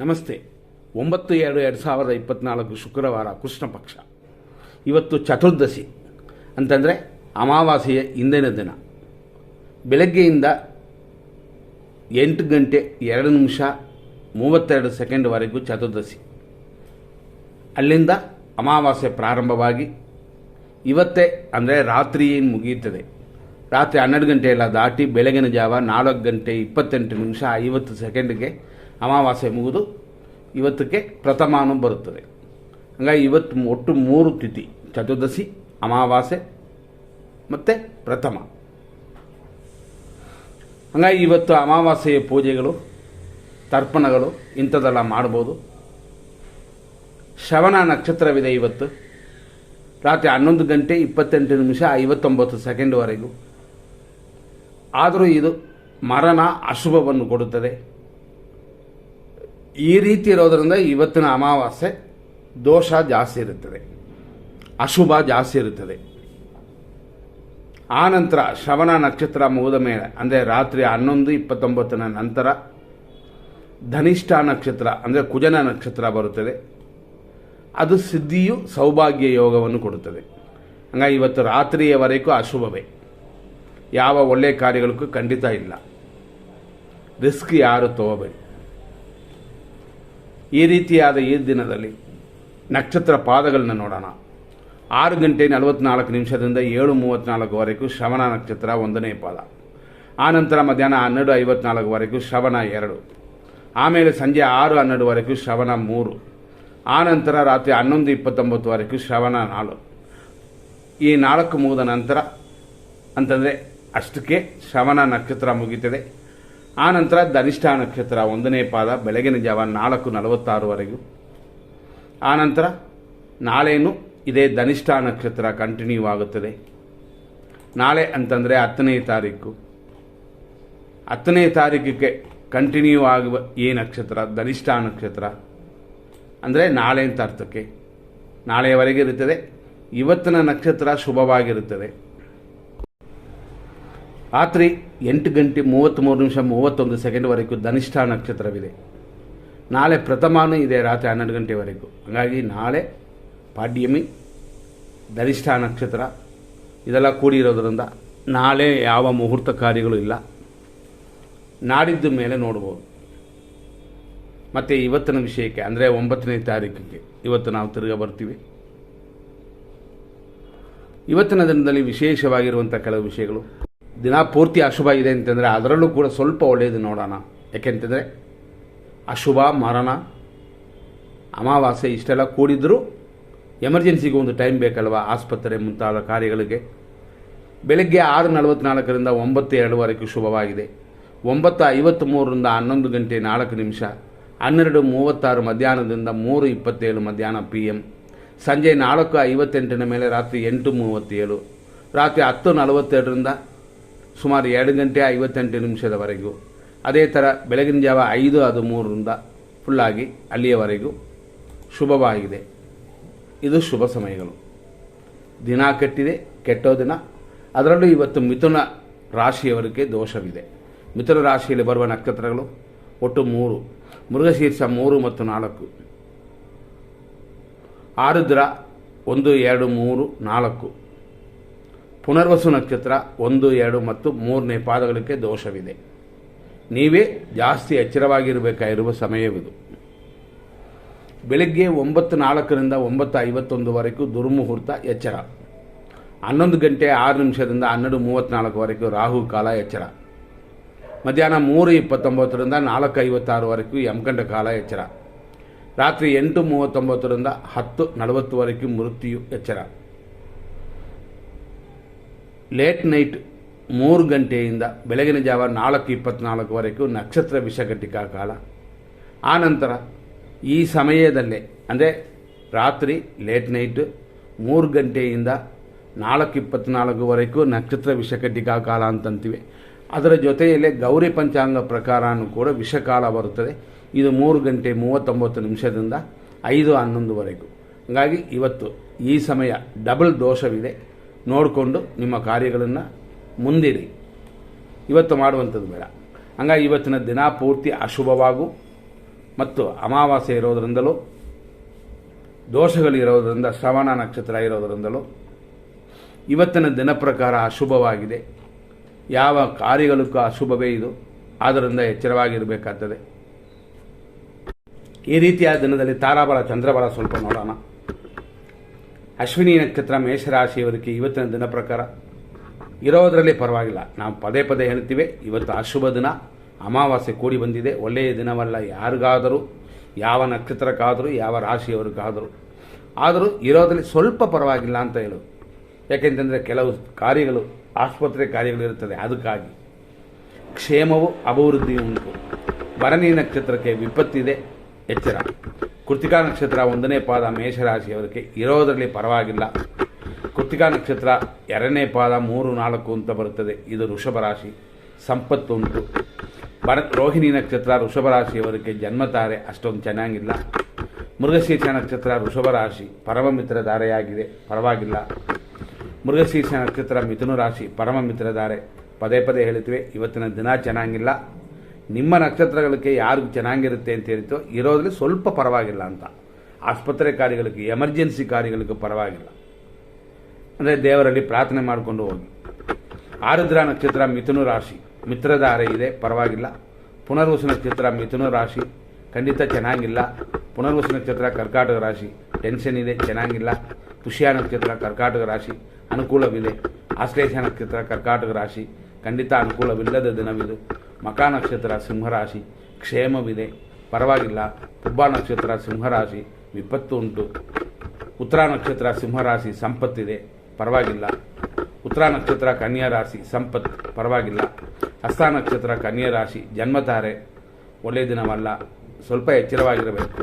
ನಮಸ್ತೆ. 9/2/2024 ಶುಕ್ರವಾರ ಕೃಷ್ಣ ಪಕ್ಷ. ಇವತ್ತು ಚತುರ್ದಶಿ ಅಂತಂದರೆ ಅಮಾವಾಸ್ಯೆಯ ಹಿಂದಿನ ದಿನ. ಬೆಳಗ್ಗೆಯಿಂದ 8 ಗಂಟೆ 2 ನಿಮಿಷ 32 ಸೆಕೆಂಡ್ವರೆಗೂ ಚತುರ್ದಶಿ. ಅಲ್ಲಿಂದ ಅಮಾವಾಸ್ಯೆ ಪ್ರಾರಂಭವಾಗಿ ಇವತ್ತೇ ಅಂದರೆ ರಾತ್ರಿ ಏನು ಮುಗಿಯುತ್ತದೆ, ರಾತ್ರಿ 12 ಗಂಟೆ ಎಲ್ಲ ದಾಟಿ ಬೆಳಗಿನ ಜಾವ 4 ಗಂಟೆ 28 ನಿಮಿಷ 50 ಸೆಕೆಂಡ್ಗೆ ಅಮಾವಾಸ್ಯೆ ಮುಗಿದು ಇವತ್ತಕ್ಕೆ ಪ್ರಥಮಾನು ಬರುತ್ತದೆ. ಹಾಗಾಗಿ ಇವತ್ತು ಒಟ್ಟು 3 ತಿಥಿ: ಚತುರ್ದಶಿ, ಅಮಾವಾಸ್ಯೆ ಮತ್ತು ಪ್ರಥಮ. ಹಾಗಾಗಿ ಇವತ್ತು ಅಮಾವಾಸ್ಯೆಯ ಪೂಜೆಗಳು, ತರ್ಪಣಗಳು ಇಂಥದ್ದೆಲ್ಲ ಮಾಡ್ಬೋದು. ಶ್ರವಣ ನಕ್ಷತ್ರವಿದೆ ಇವತ್ತು ರಾತ್ರಿ 11 ಗಂಟೆ 28 ನಿಮಿಷ 59 ಸೆಕೆಂಡ್ವರೆಗೂ. ಆದರೂ ಇದು ಮರಣ ಅಶುಭವನ್ನು ಕೊಡುತ್ತದೆ. ಈ ರೀತಿ ಇರೋದರಿಂದ ಇವತ್ತಿನ ಅಮಾವಾಸ್ಯೆ ದೋಷ ಜಾಸ್ತಿ ಇರುತ್ತದೆ, ಅಶುಭ ಜಾಸ್ತಿ ಇರುತ್ತದೆ. ಆ ನಂತರ ಶ್ರವಣ ನಕ್ಷತ್ರ ಮುಗಿದ ಮೇಲೆ ಅಂದರೆ ರಾತ್ರಿ 11:29 ನಂತರ ಧನಿಷ್ಠ ನಕ್ಷತ್ರ ಅಂದರೆ ಕುಜನ ನಕ್ಷತ್ರ ಬರುತ್ತದೆ. ಅದು ಸಿದ್ಧಿಯು ಸೌಭಾಗ್ಯ ಯೋಗವನ್ನು ಕೊಡುತ್ತದೆ. ಹಾಗಾಗಿ ಇವತ್ತು ರಾತ್ರಿಯವರೆಗೂ ಅಶುಭವೇ, ಯಾವ ಒಳ್ಳೆಯ ಕಾರ್ಯಗಳಿಗೂ ಖಂಡಿತ ಇಲ್ಲ. ರಿಸ್ಕ್ ಯಾರು ತಗೋಬೇಡಿ. ಈ ರೀತಿಯಾದ ಈ ದಿನದಲ್ಲಿ ನಕ್ಷತ್ರ ಪಾದಗಳನ್ನ ನೋಡೋಣ. 6 ಗಂಟೆ 44 ನಿಮಿಷದಿಂದ 7:34ವರೆಗೂ ಶ್ರವಣ ನಕ್ಷತ್ರ 1ನೇ ಪಾದ. ಆನಂತರ ಮಧ್ಯಾಹ್ನ 12:54ವರೆಗೂ ಶ್ರವಣ 2. ಆಮೇಲೆ ಸಂಜೆ 6:12ವರೆಗೂ ಶ್ರವಣ 3. ಆನಂತರ ರಾತ್ರಿ 11:29ವರೆಗೂ ಶ್ರವಣ 4. ಈ 4 ಮುಗಿದ ನಂತರ ಅಂತಂದರೆ ಅಷ್ಟಕ್ಕೆ ಶ್ರವಣ ನಕ್ಷತ್ರ ಮುಗಿತದೆ. ಆನಂತರ ಧನಿಷ್ಠ ನಕ್ಷತ್ರ 1ನೇ ಪಾದ ಬೆಳಗಿನ ಜಾವ 4:46ವರೆಗೂ. ಆನಂತರ ನಾಳೆನೂ ಇದೇ ಧನಿಷ್ಠ ನಕ್ಷತ್ರ ಕಂಟಿನ್ಯೂ ಆಗುತ್ತದೆ. ನಾಳೆ ಅಂತಂದರೆ 10ನೇ ತಾರೀಕು. 10ನೇ ತಾರೀಕಿಗೆ ಕಂಟಿನ್ಯೂ ಆಗುವ ಈ ನಕ್ಷತ್ರ ಧನಿಷ್ಠ ನಕ್ಷತ್ರ ಅಂದರೆ ನಾಳೆ ಅಂತ ಅರ್ಥಕ್ಕೆ ನಾಳೆಯವರೆಗೆ ಇರುತ್ತದೆ. ಇವತ್ತಿನ ನಕ್ಷತ್ರ ಶುಭವಾಗಿರುತ್ತದೆ. ರಾತ್ರಿ 8 ಗಂಟೆ 33 ನಿಮಿಷ 31 ಸೆಕೆಂಡ್ವರೆಗೂ ಧನಿಷ್ಠ ನಕ್ಷತ್ರವಿದೆ. ನಾಳೆ ಪ್ರಥಮಾನು ಇದೆ ರಾತ್ರಿ 12 ಗಂಟೆವರೆಗೂ. ಹಾಗಾಗಿ ನಾಳೆ ಪಾಡ್ಯಮಿ, ಧನಿಷ್ಠ ನಕ್ಷತ್ರ ಇದೆಲ್ಲ ಕೂಡಿರೋದ್ರಿಂದ ನಾಳೆ ಯಾವ ಮುಹೂರ್ತ ಕಾರ್ಯಗಳು ಇಲ್ಲ. ನಾಡಿದ್ದು ಮೇಲೆ ನೋಡ್ಬೋದು. ಮತ್ತು ಇವತ್ತಿನ ವಿಷಯಕ್ಕೆ ಅಂದರೆ 9ನೇ ತಾರೀಕಿಗೆ ಇವತ್ತು ನಾವು ತಿರುಗ ಬರ್ತೀವಿ. ಇವತ್ತಿನ ದಿನದಲ್ಲಿ ವಿಶೇಷವಾಗಿರುವಂಥ ಕೆಲವು ವಿಷಯಗಳು. ದಿನ ಪೂರ್ತಿ ಅಶುಭ ಇದೆ ಅಂತಂದರೆ ಅದರಲ್ಲೂ ಕೂಡ ಸ್ವಲ್ಪ ಒಳ್ಳೆಯದು ನೋಡೋಣ. ಯಾಕೆಂತಂದರೆ ಅಶುಭ, ಮರಣ, ಅಮಾವಾಸ್ಯೆ ಇಷ್ಟೆಲ್ಲ ಕೂಡಿದ್ರೂ ಎಮರ್ಜೆನ್ಸಿಗೆ ಒಂದು ಟೈಮ್ ಬೇಕಲ್ವ, ಆಸ್ಪತ್ರೆ ಮುಂತಾದ ಕಾರ್ಯಗಳಿಗೆ. ಬೆಳಗ್ಗೆ 6:44ರಿಂದ 9:02ವರೆಗೂ ಶುಭವಾಗಿದೆ. 9:53ರಿಂದ 11 ಗಂಟೆ 4 ನಿಮಿಷ 12:36 ಮಧ್ಯಾಹ್ನದಿಂದ 3:27 ಮಧ್ಯಾಹ್ನ PM. ಸಂಜೆ 4:58 ಮೇಲೆ ರಾತ್ರಿ 8:37. ರಾತ್ರಿ 10:42ರಿಂದ ಸುಮಾರು 2 ಗಂಟೆ 58 ನಿಮಿಷದವರೆಗೂ. ಅದೇ ಥರ ಬೆಳಗಿನ ಜಾವ 5:13ರಿಂದ ಫುಲ್ಲಾಗಿ ಅಲ್ಲಿಯವರೆಗೂ ಶುಭವಾಗಿದೆ. ಇದು ಶುಭ ಸಮಯಗಳು. ದಿನ ಕೆಟ್ಟಿದೆ, ಕೆಟ್ಟೋ ದಿನ. ಅದರಲ್ಲೂ ಇವತ್ತು ಮಿಥುನ ರಾಶಿಯವರಿಗೆ ದೋಷವಿದೆ. ಮಿಥುನ ರಾಶಿಯಲ್ಲಿ ಬರುವ ನಕ್ಷತ್ರಗಳು ಒಟ್ಟು 3: ಮೃಗಶೀರ್ಷ 3 ಮತ್ತು 4, ಆರುದ್ರ 1, 2, 3, 4, ಪುನರ್ವಸು ನಕ್ಷತ್ರ 1, 2 ಮತ್ತು 3ನೇ ಪಾದಗಳಿಗೆ ದೋಷವಿದೆ. ನೀವೇ ಜಾಸ್ತಿ ಎಚ್ಚರವಾಗಿರಬೇಕಾಗಿರುವ ಸಮಯವಿದು. ಬೆಳಗ್ಗೆ 9:04ರಿಂದ 9:51ವರೆಗೂ ದುರ್ಮುಹೂರ್ತ ಎಚ್ಚರ. 11 ಗಂಟೆ 6 ನಿಮಿಷದಿಂದ 12:34ವರೆಗೂ ರಾಹು ಕಾಲ ಎಚ್ಚರ. ಮಧ್ಯಾಹ್ನ 3:29ರಿಂದ 4:56ವರೆಗೂ ಯಮಗಂಡ ಕಾಲ ಎಚ್ಚರ. ರಾತ್ರಿ 8:39ರಿಂದ 10:40ವರೆಗೂ ಮೃತ್ಯು ಎಚ್ಚರ. ಲೇಟ್ ನೈಟ್ 3 ಗಂಟೆಯಿಂದ ಬೆಳಗಿನ ಜಾವ 4:24ವರೆಗೂ ನಕ್ಷತ್ರ ವಿಷಘಟಿಕಾ ಕಾಲ. ಆನಂತರ ಈ ಸಮಯದಲ್ಲೇ ಅಂದರೆ ರಾತ್ರಿ ಲೇಟ್ ನೈಟ್ 3 ಗಂಟೆಯಿಂದ 4:24ವರೆಗೂ ನಕ್ಷತ್ರ ವಿಷಘಟಿಕಾ ಕಾಲ ಅಂತಂತೀವಿ. ಅದರ ಜೊತೆಯಲ್ಲೇ ಗೌರಿ ಪಂಚಾಂಗ ಪ್ರಕಾರನೂ ಕೂಡ ವಿಷಕಾಲ ಬರುತ್ತದೆ. ಇದು 3 ಗಂಟೆ 39 ನಿಮಿಷದಿಂದ 5:11ವರೆಗೂ. ಹಾಗಾಗಿ ಇವತ್ತು ಈ ಸಮಯ ಡಬಲ್ ದೋಷವಿದೆ. ನೋಡಿಕೊಂಡು ನಿಮ್ಮ ಕಾರ್ಯಗಳನ್ನು ಮುಂದಿಡಿ. ಇವತ್ತು ಮಾಡುವಂಥದ್ದು ಬೇಡ. ಹಂಗಾಗಿ ಇವತ್ತಿನ ದಿನ ಪೂರ್ತಿ ಅಶುಭವಾಗೂ ಮತ್ತು ಅಮಾವಾಸ್ಯೆ ಇರೋದರಿಂದಲೂ, ದೋಷಗಳಿರೋದರಿಂದ, ಶ್ರವಣ ನಕ್ಷತ್ರ ಇರೋದರಿಂದಲೂ ಇವತ್ತಿನ ದಿನ ಪ್ರಕಾರ ಅಶುಭವಾಗಿದೆ. ಯಾವ ಕಾರ್ಯಗಳಕ್ಕೂ ಅಶುಭವೇ ಇದು. ಆದ್ದರಿಂದ ಎಚ್ಚರವಾಗಿರಬೇಕಾಗ್ತದೆ. ಈ ರೀತಿಯ ದಿನದಲ್ಲಿ ತಾರಾಬಲ, ಚಂದ್ರಬಲ ಸ್ವಲ್ಪ ನೋಡೋಣ. ಅಶ್ವಿನಿ ನಕ್ಷತ್ರ ಮೇಷರಾಶಿಯವರಿಗೆ ಇವತ್ತಿನ ದಿನ ಪ್ರಕಾರ ಇರೋದರಲ್ಲಿ ಪರವಾಗಿಲ್ಲ. ನಾವು ಪದೇ ಪದೇ ಹೇಳ್ತೀವಿ, ಇವತ್ತು ಅಶುಭ ದಿನ, ಅಮಾವಾಸ್ಯೆ ಕೂಡಿ ಬಂದಿದೆ, ಒಳ್ಳೆಯ ದಿನವಲ್ಲ ಯಾರಿಗಾದರೂ, ಯಾವ ನಕ್ಷತ್ರಕ್ಕಾದರೂ, ಯಾವ ರಾಶಿಯವರಿಗಾದರೂ. ಆದರೂ ಇರೋದ್ರಲ್ಲಿ ಸ್ವಲ್ಪ ಪರವಾಗಿಲ್ಲ ಅಂತ ಹೇಳೋದು. ಯಾಕೆಂತಂದರೆ ಕೆಲವು ಕಾರ್ಯಗಳು, ಆಸ್ಪತ್ರೆ ಕಾರ್ಯಗಳಿರುತ್ತದೆ, ಅದಕ್ಕಾಗಿ ಕ್ಷೇಮವು ಅಭಿವೃದ್ಧಿ ಉಂಟು. ಭರಣಿ ನಕ್ಷತ್ರಕ್ಕೆ ವಿಪತ್ತಿದೆ, ಎಚ್ಚರ. ಕೃತಿಕಾ ನಕ್ಷತ್ರ 1ನೇ ಪಾದ ಮೇಷರಾಶಿಯವರಿಗೆ ಇರೋದರಲ್ಲಿ ಪರವಾಗಿಲ್ಲ. ಕೃತಿಕಾ ನಕ್ಷತ್ರ 2ನೇ ಪಾದ 3, 4 ಅಂತ ಬರುತ್ತದೆ, ಇದು ವೃಷಭ ರಾಶಿ, ಸಂಪತ್ತುಂಟು. ರೋಹಿಣಿ ನಕ್ಷತ್ರ ವೃಷಭ ರಾಶಿಯವರಿಗೆ ಜನ್ಮತಾರೆ, ಅಷ್ಟೊಂದು ಚೆನ್ನಾಗಿಲ್ಲ. ಮೃಗಶೀರ್ಷ ನಕ್ಷತ್ರ ವೃಷಭ ರಾಶಿ, ಪರಮ ಮಿತ್ರ ಧಾರೆಯಾಗಿದೆ, ಪರವಾಗಿಲ್ಲ. ಮೃಗಶೀರ್ಷ ನಕ್ಷತ್ರ ಮಿಥುನ ರಾಶಿ, ಪರಮ ಮಿತ್ರ ಧಾರೆ. ಪದೇ ಪದೇ ಹೇಳ್ತೀವಿ, ಇವತ್ತಿನ ದಿನ ಚೆನ್ನಾಗಿಲ್ಲ. ನಿಮ್ಮ ನಕ್ಷತ್ರಗಳಿಗೆ ಯಾರಿಗೂ ಚೆನ್ನಾಗಿರುತ್ತೆ ಅಂತ ಹೇಳ್ತೋ ಇರೋದ್ರಲ್ಲಿ ಸ್ವಲ್ಪ ಪರವಾಗಿಲ್ಲ ಅಂತ. ಆಸ್ಪತ್ರೆ ಕಾರ್ಯಗಳಿಗೆ, ಎಮರ್ಜೆನ್ಸಿ ಕಾರ್ಯಗಳಿಗೂ ಪರವಾಗಿಲ್ಲ. ಅಂದರೆ ದೇವರಲ್ಲಿ ಪ್ರಾರ್ಥನೆ ಮಾಡಿಕೊಂಡು ಹೋಗಿ. ಆರುದ್ರ ನಕ್ಷತ್ರ ಮಿಥುನ ರಾಶಿ, ಮಿತ್ರಧಾರೆ ಇದೆ, ಪರವಾಗಿಲ್ಲ. ಪುನರ್ವಸು ನಕ್ಷತ್ರ ಮಿಥುನ ರಾಶಿ, ಖಂಡಿತ ಚೆನ್ನಾಗಿಲ್ಲ. ಪುನರ್ವಸು ನಕ್ಷತ್ರ ಕರ್ಕಾಟಕ ರಾಶಿ, ಟೆನ್ಷನ್ ಇದೆ, ಚೆನ್ನಾಗಿಲ್ಲ. ಪುಷ್ಯ ನಕ್ಷತ್ರ ಕರ್ಕಾಟಕ ರಾಶಿ, ಅನುಕೂಲವಿದೆ. ಆಶ್ಲೇಷ ನಕ್ಷತ್ರ ಕರ್ಕಾಟಕ ರಾಶಿ, ಖಂಡಿತ ಅನುಕೂಲವಿಲ್ಲದ ದಿನವಿದು. ಮಕ ನಕ್ಷತ್ರ ಸಿಂಹರಾಶಿ, ಕ್ಷೇಮವಿದೆ, ಪರವಾಗಿಲ್ಲ. ಪುಬ್ಬ ನಕ್ಷತ್ರ ಸಿಂಹರಾಶಿ, ವಿಪತ್ತು ಉಂಟು. ಉತ್ತರ ನಕ್ಷತ್ರ ಸಿಂಹರಾಶಿ, ಸಂಪತ್ತಿದೆ, ಪರವಾಗಿಲ್ಲ. ಉತ್ತರ ನಕ್ಷತ್ರ ಕನ್ಯಾ ರಾಶಿ, ಸಂಪತ್ತು, ಪರವಾಗಿಲ್ಲ. ಹಸ್ತ ನಕ್ಷತ್ರ ಕನ್ಯಾ ರಾಶಿ, ಜನ್ಮತಾರೆ, ಒಳ್ಳೆಯ ದಿನವಲ್ಲ, ಸ್ವಲ್ಪ ಎಚ್ಚರವಾಗಿರಬೇಕು.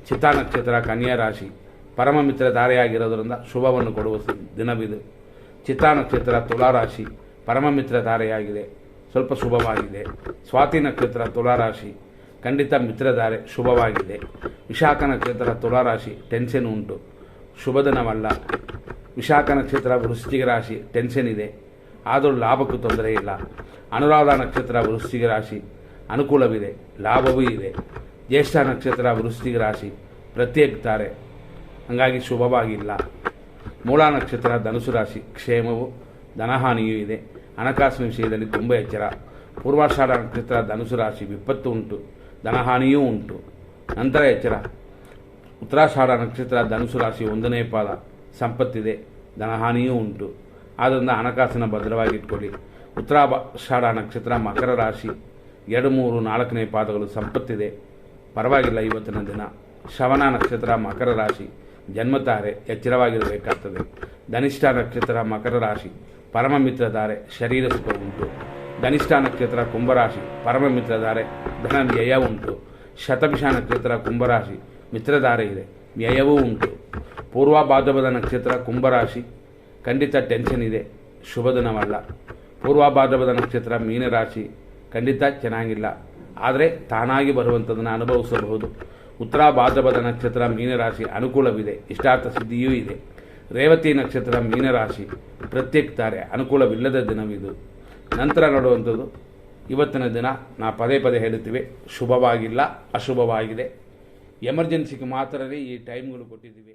ಚಿತ್ತಾ ನಕ್ಷತ್ರ ಕನ್ಯಾ ರಾಶಿ, ಪರಮ ಮಿತ್ರ ಧಾರೆಯಾಗಿರೋದರಿಂದ ಶುಭವನ್ನು ಕೊಡುವ ದಿನವಿದು. ಚಿತ್ತಾ ನಕ್ಷತ್ರ ತುಲಾರಾಶಿ, ಪರಮ ಮಿತ್ರ ಧಾರೆಯಾಗಿದೆ, ಸ್ವಲ್ಪ ಶುಭವಾಗಿದೆ. ಸ್ವಾತಿ ನಕ್ಷತ್ರ ತುಲಾರಾಶಿ, ಖಂಡಿತ ಮಿತ್ರಧಾರೆ, ಶುಭವಾಗಿದೆ. ವಿಶಾಖ ನಕ್ಷತ್ರ ತುಲಾರಾಶಿ, ಟೆನ್ಷನ್ ಉಂಟು, ಶುಭ ದಿನವಲ್ಲ. ವಿಶಾಖ ನಕ್ಷತ್ರ ವೃಶ್ಚಿಕ ರಾಶಿ, ಟೆನ್ಷನ್ ಇದೆ, ಆದರೂ ಲಾಭಕ್ಕೂ ತೊಂದರೆ ಇಲ್ಲ. ಅನುರಾಧ ನಕ್ಷತ್ರ ವೃಶ್ಚಿಕ ರಾಶಿ, ಅನುಕೂಲವಿದೆ, ಲಾಭವೂ ಇದೆ. ಜ್ಯೇಷ್ಠ ನಕ್ಷತ್ರ ವೃಶ್ಚಿಕ ರಾಶಿ, ಪ್ರತ್ಯೇಕಿತಾರೆ, ಹಾಗಾಗಿ ಶುಭವಾಗಿಲ್ಲ. ಮೂಲ ನಕ್ಷತ್ರ ಧನುಸು ರಾಶಿ, ಕ್ಷೇಮವು, ಧನಹಾನಿಯೂ ಇದೆ. ಹಣಕಾಸಿನ ವಿಷಯದಲ್ಲಿ ತುಂಬ ಎಚ್ಚರ. ಪೂರ್ವಾಷಾಢ ನಕ್ಷತ್ರ ಧನುಸು ರಾಶಿ, ವಿಪತ್ತು ಉಂಟು, ಧನಹಾನಿಯೂ ಉಂಟು, ನಂತರ ಎಚ್ಚರ. ಉತ್ತರಾಷಾಢ ನಕ್ಷತ್ರ ಧನುಸು ರಾಶಿ 1ನೇ ಪಾದ, ಸಂಪತ್ತಿದೆ, ಧನಹಾನಿಯೂ ಉಂಟು, ಆದ್ದರಿಂದ ಹಣಕಾಸಿನ ಭದ್ರವಾಗಿಟ್ಕೊಳ್ಳಿ. ಉತ್ತರಾಷಾಢ ನಕ್ಷತ್ರ ಮಕರ ರಾಶಿ 2, 3, 4ನೇ ಪಾದಗಳು, ಸಂಪತ್ತಿದೆ, ಪರವಾಗಿಲ್ಲ ಇವತ್ತಿನ ದಿನ. ಶ್ರವಣ ನಕ್ಷತ್ರ ಮಕರ ರಾಶಿ, ಜನ್ಮತಾರೆ, ಎಚ್ಚರವಾಗಿರಬೇಕಾಗ್ತದೆ. ಧನಿಷ್ಠ ನಕ್ಷತ್ರ ಮಕರ ರಾಶಿ, ಪರಮ ಮಿತ್ರಧಾರೆ, ಶರೀರ ಸುಖ ಉಂಟು. ಧನಿಷ್ಠ ನಕ್ಷತ್ರ ಕುಂಭರಾಶಿ, ಪರಮ ಮಿತ್ರಧಾರೆ, ಧನ ವ್ಯಯ ಉಂಟು. ಶತಭಿಷ ನಕ್ಷತ್ರ ಕುಂಭರಾಶಿ, ಮಿತ್ರಧಾರೆ ಇದೆ, ವ್ಯಯವೂ ಉಂಟು. ಪೂರ್ವ ಭಾದ್ರಪದ ನಕ್ಷತ್ರ ಕುಂಭರಾಶಿ, ಖಂಡಿತ ಟೆನ್ಷನ್ ಇದೆ, ಶುಭ ದಿನವಲ್ಲ. ಪೂರ್ವ ಭಾದ್ರಪದ ನಕ್ಷತ್ರ ಮೀನರಾಶಿ, ಖಂಡಿತ ಚೆನ್ನಾಗಿಲ್ಲ, ಆದರೆ ತಾನಾಗಿ ಬರುವಂಥದ್ದನ್ನು ಅನುಭವಿಸಬಹುದು. ಉತ್ತರ ಭಾದ್ರಪದ ನಕ್ಷತ್ರ ಮೀನರಾಶಿ, ಅನುಕೂಲವಿದೆ, ಇಷ್ಟಾರ್ಥ ಸಿದ್ಧಿಯೂ ಇದೆ. ರೇವತಿ ನಕ್ಷತ್ರ ಮೀನರಾಶಿ, ಪ್ರತ್ಯೇಕಿತಾರೆ, ಅನುಕೂಲವಿಲ್ಲದ ದಿನವಿದು. ನಂತರ ನೋಡುವಂಥದ್ದು ಇವತ್ತಿನ ದಿನ, ನಾ ಪದೇ ಪದೇ ಹೇಳುತ್ತೀವಿ, ಶುಭವಾಗಿಲ್ಲ, ಅಶುಭವಾಗಿದೆ. ಎಮರ್ಜೆನ್ಸಿಗೆ ಮಾತ್ರವೇ ಈ ಟೈಮ್ಗಳು ಕೊಟ್ಟಿದ್ದೀವಿ.